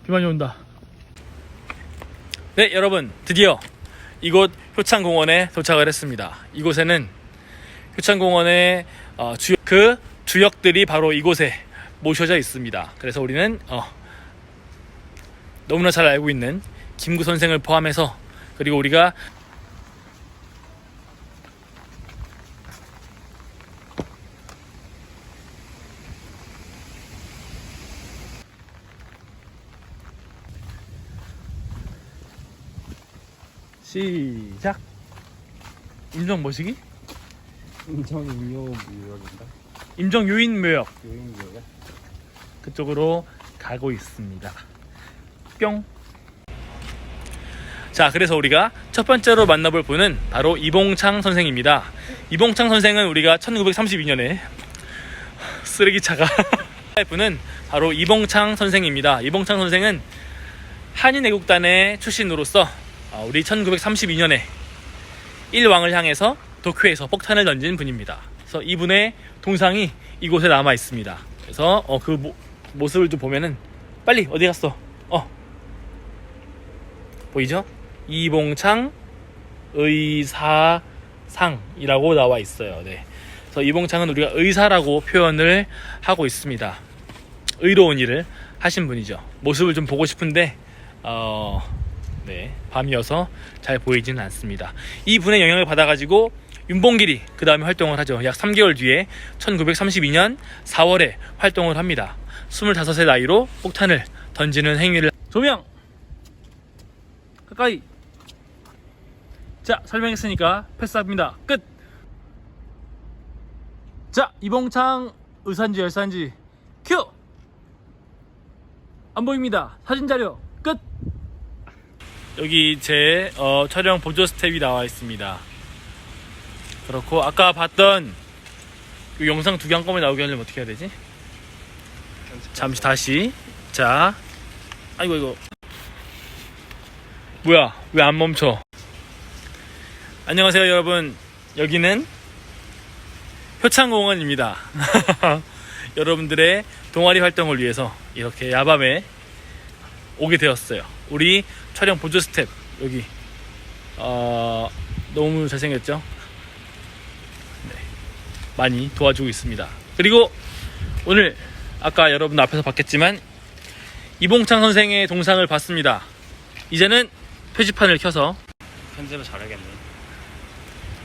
비 많이 온다. 네, 여러분, 드디어 이곳 효창공원에 도착을 했습니다. 이곳에는 효창공원의 그 주역들이 바로 이곳에 모셔져 있습니다. 그래서 우리는 너무나 잘 알고 있는 김구 선생을 포함해서, 그리고 우리가 시작. 임정 뭐시기? 임정요묘역인가? 임정요인묘역 요인묘역? 그쪽으로 가고 있습니다. 뿅. 자, 그래서 우리가 첫 번째로 만나볼 분은 바로 이봉창 선생입니다. 이봉창 선생은 우리가 1932년에 쓰레기차가 분은 바로 이봉창 선생입니다. 이봉창 선생은 한인애국단의 출신으로서 우리 1932년에 일왕을 향해서 도쿄에서 폭탄을 던진 분입니다. 그래서 이분의 동상이 이곳에 남아 있습니다. 그래서 그 모습을 좀 보면은, 빨리 어디 갔어? 보이죠? 이봉창 의사상이라고 나와 있어요. 네. 그래서 이봉창은 우리가 의사라고 표현을 하고 있습니다. 의로운 일을 하신 분이죠. 모습을 좀 보고 싶은데 네, 밤이어서 잘 보이지는 않습니다. 이 분의 영향을 받아가지고 윤봉길이 그 다음에 활동을 하죠. 약 3개월 뒤에 1932년 4월에 활동을 합니다. 25세 나이로 폭탄을 던지는 행위를. 조명! 가까이! 자, 설명했으니까 패스합니다. 끝! 자, 이봉창 의사인지 열사인지 큐! 안 보입니다. 사진 자료 끝! 여기 제 촬영 보조 스텝이 나와 있습니다. 그렇고, 아까 봤던 이 영상 두 개 한꺼번에 나오게 하려면 어떻게 해야 되지? 잠시 다시. 자, 아이고 이거 뭐야, 왜 안 멈춰? 안녕하세요 여러분, 여기는 효창공원입니다. 여러분들의 동아리 활동을 위해서 이렇게 야밤에 오게 되었어요. 우리 촬영 보조 스텝 여기 너무 잘생겼죠? 네, 많이 도와주고 있습니다. 그리고 오늘 아까 여러분 앞에서 봤겠지만 이봉창 선생의 동상을 봤습니다. 이제는 표지판을 켜서 편집을 잘하겠네.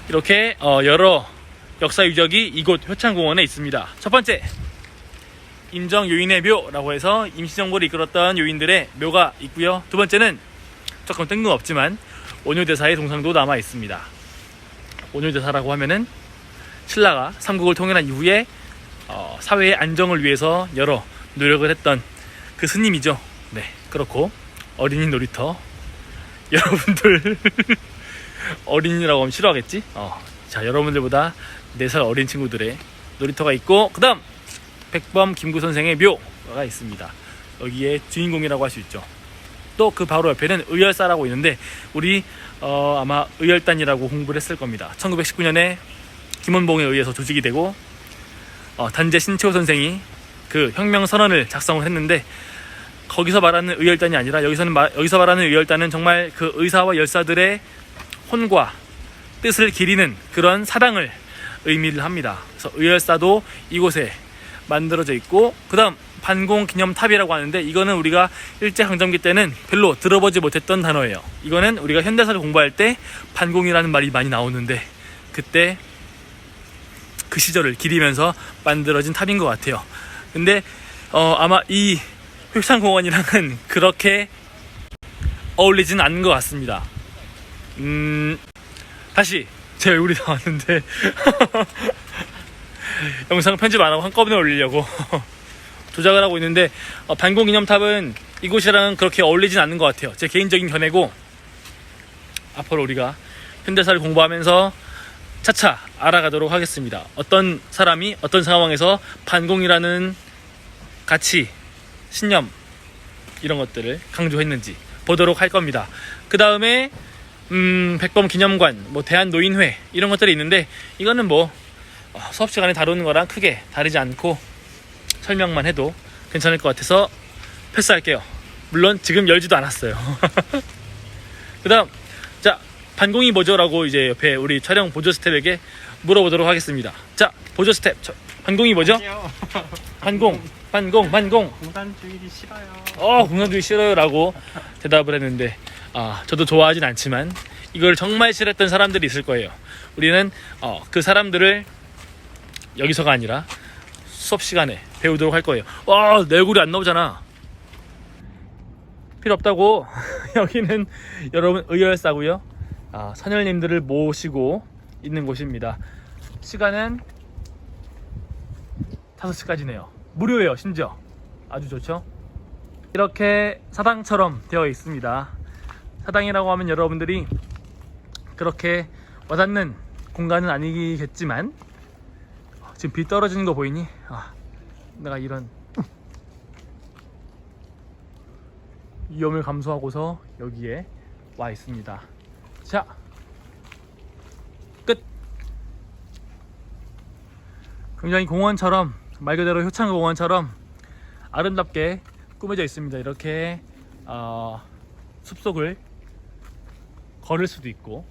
이렇게 여러 역사 유적이 이곳 효창공원에 있습니다. 첫 번째, 임정요인의 묘라고 해서 임시정부를 이끌었던 요인들의 묘가 있고요. 두 번째는 조금 뜬금없지만 원효대사의 동상도 남아 있습니다. 원효대사라고 하면은 신라가 삼국을 통일한 이후에 사회의 안정을 위해서 여러 노력을 했던 그 스님이죠. 네, 그렇고 어린이 놀이터, 여러분들 어린이라고 하면 싫어하겠지? 자, 여러분들보다 4살 어린 친구들의 놀이터가 있고, 그 다음 백범 김구 선생의 묘가 있습니다. 여기에 주인공이라고 할 수 있죠. 또 그 바로 옆에는 의열사라고 있는데, 우리 아마 의열단이라고 공부를 했을 겁니다. 1919년에 김원봉에 의해서 조직이 되고 단재 신채호 선생이 그 혁명선언을 작성을 했는데, 거기서 말하는 의열단이 아니라 여기서 말하는 의열단은 정말 그 의사와 열사들의 혼과 뜻을 기리는 그런 사당을 의미를 합니다. 그래서 의열사도 이곳에 만들어져 있고, 그 다음 반공기념탑이라고 하는데, 이거는 우리가 일제강점기 때는 별로 들어보지 못했던 단어예요. 이거는 우리가 현대사를 공부할 때 반공이라는 말이 많이 나오는데, 그때 그 시절을 기리면서 만들어진 탑인 것 같아요. 근데 아마 이 효창공원이랑은 그렇게 어울리진 않는 것 같습니다. 다시 제 얼굴이 나왔는데 영상 편집 안 하고 한꺼번에 올리려고 조작을 하고 있는데, 반공기념탑은 이곳이랑은 그렇게 어울리진 않는 것 같아요. 제 개인적인 견해고, 앞으로 우리가 현대사를 공부하면서 차차 알아가도록 하겠습니다. 어떤 사람이 어떤 상황에서 반공이라는 가치, 신념 이런 것들을 강조했는지 보도록 할 겁니다. 그 다음에 백범 기념관, 대한노인회 이런 것들이 있는데, 이거는 수업 시간에 다루는 거랑 크게 다르지 않고 설명만 해도 괜찮을 것 같아서 패스할게요. 물론 지금 열지도 않았어요. 그 다음, 자, 반공이 뭐죠? 라고 이제 옆에 우리 촬영 보조 스텝에게 물어보도록 하겠습니다. 자, 보조 스텝, 반공이 뭐죠? 반공. 공산주의기 싫어요. 공산주의 싫어요 라고 대답을 했는데, 저도 좋아하진 않지만 이걸 정말 싫어했던 사람들이 있을 거예요. 우리는 그 사람들을 여기서가 아니라 수업 시간에 배우도록 할 거예요. 내 얼굴이 안 나오잖아. 필요 없다고. 여기는 여러분 의열사고요. 선열님들을 모시고 있는 곳입니다. 시간은 5시까지네요. 무료예요. 심지어 아주 좋죠. 이렇게 사당처럼 되어 있습니다. 사당이라고 하면 여러분들이 그렇게 와닿는 공간은 아니겠지만, 지금 비 떨어지는 거 보이니? 내가 이런 위험을 감수하고서 여기에 와 있습니다. 자, 끝. 굉장히 공원처럼, 말 그대로 효창공원처럼 아름답게 꾸며져 있습니다. 이렇게 숲속을 걸을 수도 있고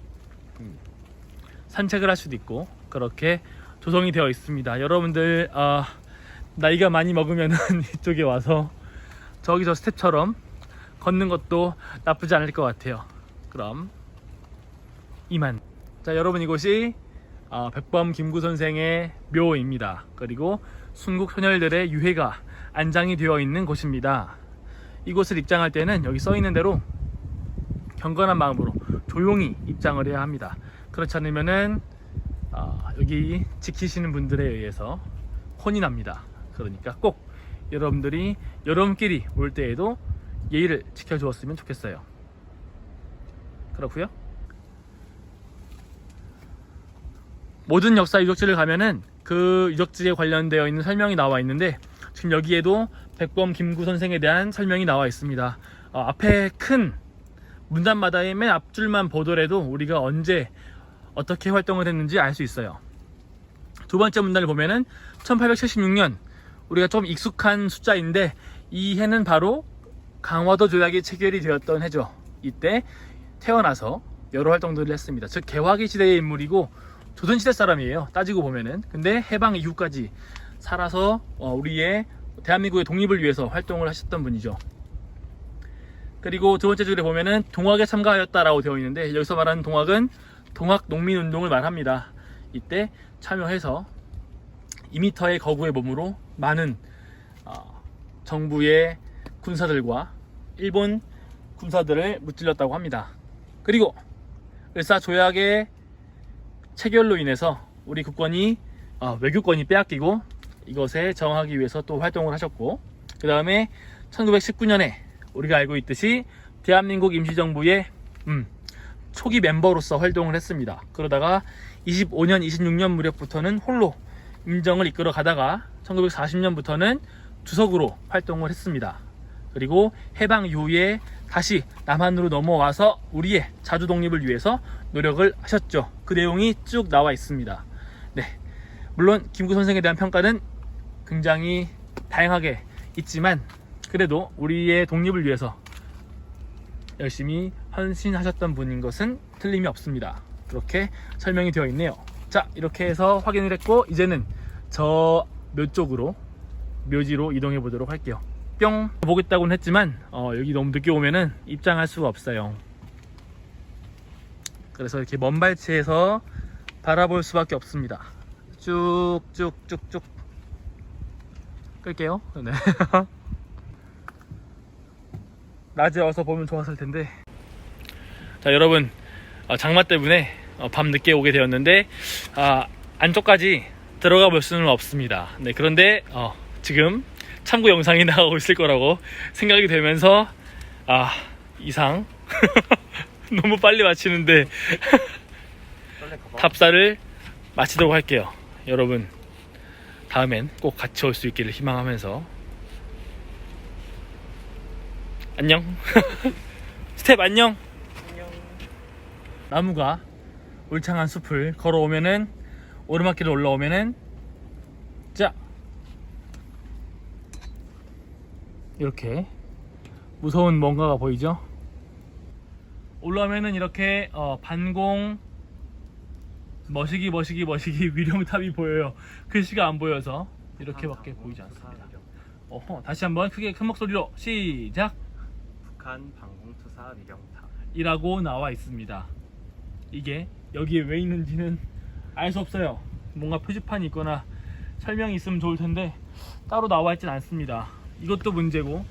산책을 할 수도 있고 그렇게 조성이 되어 있습니다. 여러분들 나이가 많이 먹으면 이쪽에 와서 저기서 스텝처럼 걷는 것도 나쁘지 않을 것 같아요. 그럼 이만. 자, 여러분, 이곳이 백범 김구 선생의 묘입니다. 그리고 순국 소녀들의 유해가 안장이 되어 있는 곳입니다. 이곳을 입장할 때는 여기 써 있는 대로 경건한 마음으로 조용히 입장을 해야 합니다. 그렇지 않으면은 여기 지키시는 분들에 의해서 혼이 납니다. 그러니까 꼭 여러분들이 여러분끼리 올 때에도 예의를 지켜주었으면 좋겠어요. 그렇고요. 모든 역사 유적지를 가면은 그 유적지에 관련되어 있는 설명이 나와 있는데, 지금 여기에도 백범 김구 선생에 대한 설명이 나와 있습니다. 앞에 큰 문단마다의 맨 앞줄만 보더라도 우리가 언제 어떻게 활동을 했는지 알 수 있어요. 두 번째 문단을 보면은 1876년, 우리가 좀 익숙한 숫자인데 이 해는 바로 강화도 조약이 체결이 되었던 해죠. 이때 태어나서 여러 활동들을 했습니다. 즉 개화기 시대의 인물이고 조선시대 사람이에요, 따지고 보면은. 근데 해방 이후까지 살아서 우리의 대한민국의 독립을 위해서 활동을 하셨던 분이죠. 그리고 두 번째 줄에 보면은 동학에 참가하였다라고 되어 있는데, 여기서 말하는 동학은 동학 농민운동을 말합니다. 이때 참여해서 2m의 거구의 몸으로 많은 정부의 군사들과 일본 군사들을 무찔렀다고 합니다. 그리고 을사조약의 체결로 인해서 우리 국권이 외교권이 빼앗기고 이것에 저항하기 위해서 또 활동을 하셨고, 그 다음에 1919년에 우리가 알고 있듯이 대한민국 임시정부의 초기 멤버로서 활동을 했습니다. 그러다가 25년, 26년 무렵부터는 홀로 임정을 이끌어 가다가 1940년부터는 주석으로 활동을 했습니다. 그리고 해방 이후에 다시 남한으로 넘어와서 우리의 자주 독립을 위해서 노력을 하셨죠. 그 내용이 쭉 나와 있습니다. 네, 물론 김구 선생에 대한 평가는 굉장히 다양하게 있지만 그래도 우리의 독립을 위해서 열심히 헌신하셨던 분인 것은 틀림이 없습니다. 그렇게 설명이 되어 있네요. 자, 이렇게 해서 확인을 했고, 이제는 저 묘 쪽으로, 묘지로 이동해 보도록 할게요. 뿅! 보겠다고는 했지만 여기 너무 늦게 오면은 입장할 수가 없어요. 그래서 이렇게 먼 발치에서 바라볼 수밖에 없습니다. 쭉쭉쭉쭉 끌게요. 네. 낮에 와서 보면 좋았을 텐데. 자, 여러분, 장마 때문에 밤 늦게 오게 되었는데 안쪽까지 들어가 볼 수는 없습니다. 네, 그런데 지금 참고 영상이 나가고 있을 거라고 생각이 되면서 이상 너무 빨리 마치는데 답사를 마치도록 할게요. 여러분, 다음엔 꼭 같이 올 수 있기를 희망하면서 안녕. 스텝 안녕. 나무가 울창한 숲을 걸어오면은, 오르막길을 올라오면은, 자, 이렇게 무서운 뭔가가 보이죠? 올라오면은 이렇게 반공 머시기 위령탑이 보여요. 글씨가 안 보여서 이렇게밖에 보이지 않습니다. 다시 한번 크게 큰 목소리로 시작! 북한 방공투사 위령탑 이라고 나와 있습니다. 이게 여기에 왜 있는지는 알 수 없어요. 뭔가 표지판이 있거나 설명이 있으면 좋을 텐데 따로 나와 있진 않습니다. 이것도 문제고,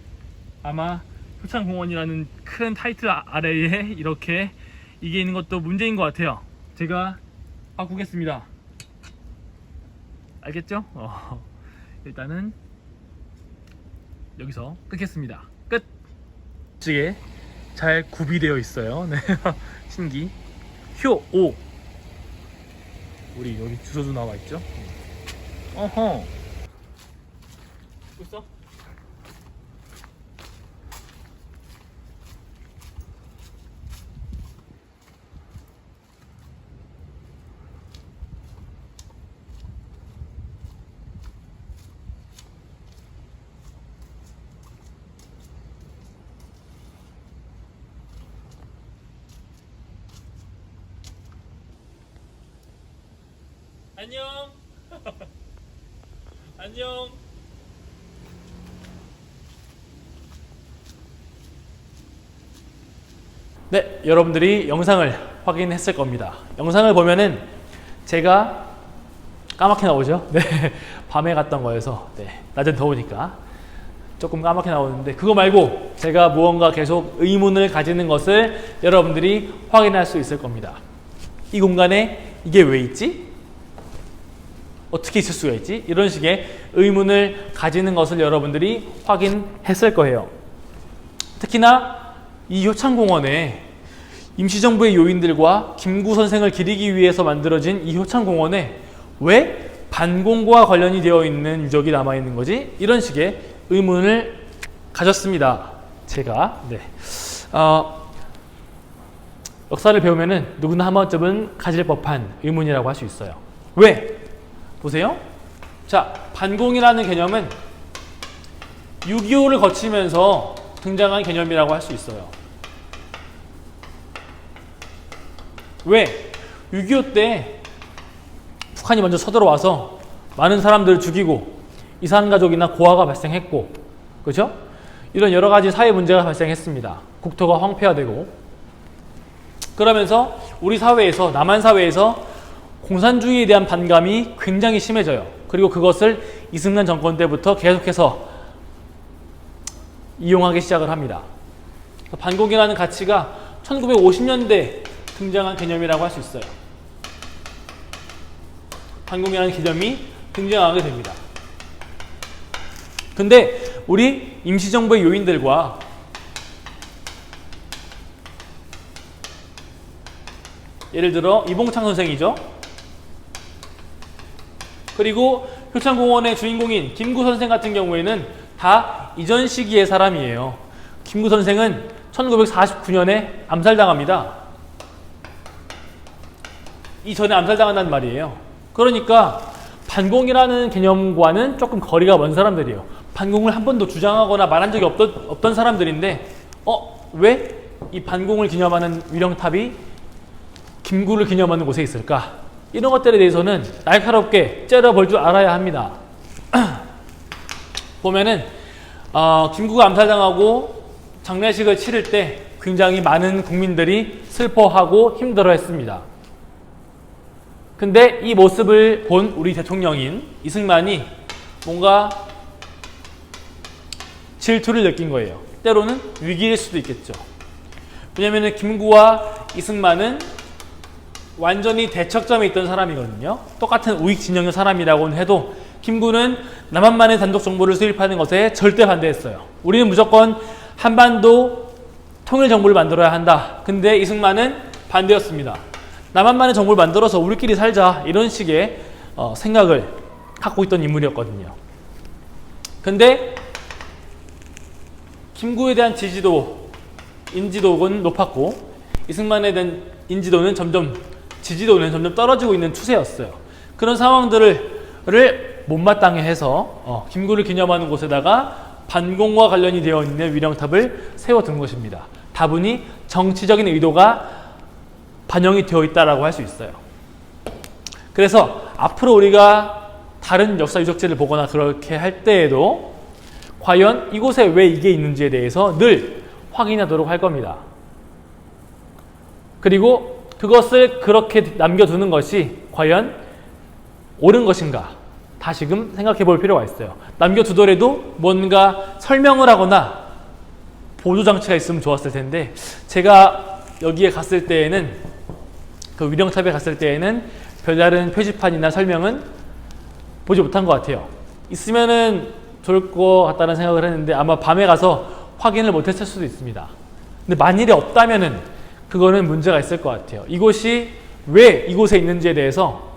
아마 효창공원이라는 큰 타이틀 아래에 이렇게 이게 있는 것도 문제인 것 같아요. 제가 바꾸겠습니다. 알겠죠? 일단은 여기서 끊겠습니다. 끝! 찌개 잘 구비되어 있어요. 네. 신기 효5 우리 여기 주소도 나와 있죠. 어허 있어? 안녕. 안녕. 네, 여러분들이 영상을 확인했을 겁니다. 영상을 보면은 제가 까맣게 나오죠? 네, 밤에 갔던 거여서 낮엔 더우니까 조금 까맣게 나오는데, 그거 말고 제가 무언가 계속 의문을 가지는 것을 여러분들이 확인할 수 있을 겁니다. 이 공간에 이게 왜 있지? 어떻게 있을 수가 있지? 이런 식의 의문을 가지는 것을 여러분들이 확인했을 거예요. 특히나 이 효창공원에 임시정부의 요인들과 김구 선생을 기리기 위해서 만들어진 이 효창공원에 왜 반공과 관련이 되어 있는 유적이 남아있는 거지? 이런 식의 의문을 가졌습니다. 제가 역사를 배우면은 누구나 한 번쯤은 가질 법한 의문이라고 할 수 있어요. 왜? 보세요. 자, 반공이라는 개념은 6.25를 거치면서 등장한 개념이라고 할 수 있어요. 왜? 6.25 때 북한이 먼저 서들어와서 많은 사람들을 죽이고 이산가족이나 고아가 발생했고, 그렇죠? 이런 여러 가지 사회 문제가 발생했습니다. 국토가 황폐화되고, 그러면서 우리 사회에서, 남한 사회에서 공산주의에 대한 반감이 굉장히 심해져요. 그리고 그것을 이승만 정권 때부터 계속해서 이용하기 시작을 합니다. 반공이라는 가치가 1950년대 등장한 개념이라고 할 수 있어요. 반공이라는 개념이 등장하게 됩니다. 근데 우리 임시정부의 요인들과 예를 들어 이봉창 선생이죠. 그리고 효창공원의 주인공인 김구 선생 같은 경우에는 다 이전 시기의 사람이에요. 김구 선생은 1949년에 암살당합니다. 이전에 암살당한다는 말이에요. 그러니까 반공이라는 개념과는 조금 거리가 먼 사람들이에요. 반공을 한 번도 주장하거나 말한 적이 없던 사람들인데 왜 이 반공을 기념하는 위령탑이 김구를 기념하는 곳에 있을까? 이런 것들에 대해서는 날카롭게 째려볼 줄 알아야 합니다. 보면은 김구가 암살당하고 장례식을 치를 때 굉장히 많은 국민들이 슬퍼하고 힘들어했습니다. 근데 이 모습을 본 우리 대통령인 이승만이 뭔가 질투를 느낀 거예요. 때로는 위기일 수도 있겠죠. 왜냐하면 김구와 이승만은 완전히 대척점에 있던 사람이거든요. 똑같은 우익 진영의 사람이라고는 해도 김구는 남한만의 단독 정보를 수립하는 것에 절대 반대했어요. 우리는 무조건 한반도 통일 정부를 만들어야 한다. 근데 이승만은 반대였습니다. 남한만의 정부를 만들어서 우리끼리 살자, 이런 식의 생각을 갖고 있던 인물이었거든요. 근데 김구에 대한 인지도는 높았고 이승만에 대한 지지도는 점점 떨어지고 있는 추세였어요. 그런 상황들을 못마땅해 해서 김구를 기념하는 곳에다가 반공과 관련이 되어 있는 위령탑을 세워둔 것입니다. 다분히 정치적인 의도가 반영이 되어 있다라고 할 수 있어요. 그래서 앞으로 우리가 다른 역사 유적지를 보거나 그렇게 할 때에도 과연 이곳에 왜 이게 있는지에 대해서 늘 확인하도록 할 겁니다. 그리고 그것을 그렇게 남겨두는 것이 과연 옳은 것인가 다시금 생각해 볼 필요가 있어요. 남겨두더라도 뭔가 설명을 하거나 보조장치가 있으면 좋았을 텐데 제가 여기에 갔을 때에는 그 위령탑에 갔을 때에는 별다른 표지판이나 설명은 보지 못한 것 같아요. 있으면은 좋을 것 같다는 생각을 했는데 아마 밤에 가서 확인을 못했을 수도 있습니다. 근데 만일에 없다면은 그거는 문제가 있을 것 같아요. 이곳이 왜 이곳에 있는지에 대해서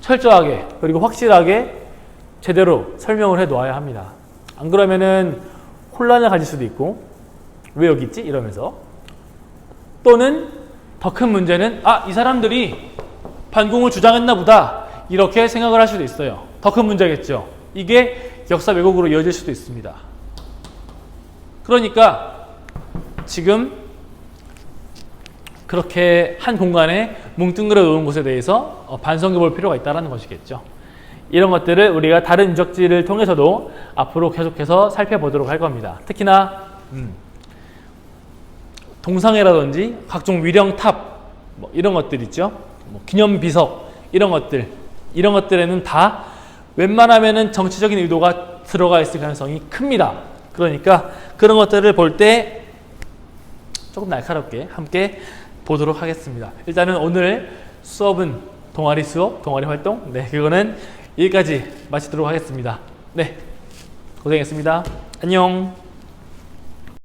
철저하게 그리고 확실하게 제대로 설명을 해 놓아야 합니다. 안 그러면은 혼란을 가질 수도 있고 왜 여기 있지? 이러면서 또는 더 큰 문제는 이 사람들이 반공을 주장했나 보다 이렇게 생각을 할 수도 있어요. 더 큰 문제겠죠. 이게 역사 왜곡으로 이어질 수도 있습니다. 그러니까 지금 그렇게 한 공간에 뭉뚱그려 놓은 곳에 대해서 반성해 볼 필요가 있다는 것이겠죠. 이런 것들을 우리가 다른 유적지를 통해서도 앞으로 계속해서 살펴보도록 할 겁니다. 특히나 동상회라든지 각종 위령탑 이런 것들 있죠. 기념비석 이런 것들에는 다 웬만하면은 정치적인 의도가 들어가 있을 가능성이 큽니다. 그러니까 그런 것들을 볼 때 조금 날카롭게 함께 보도록 하겠습니다. 일단은 오늘 수업은 동아리 수업, 동아리 활동 그거는 여기까지 마치도록 하겠습니다. 고생했습니다. 안녕.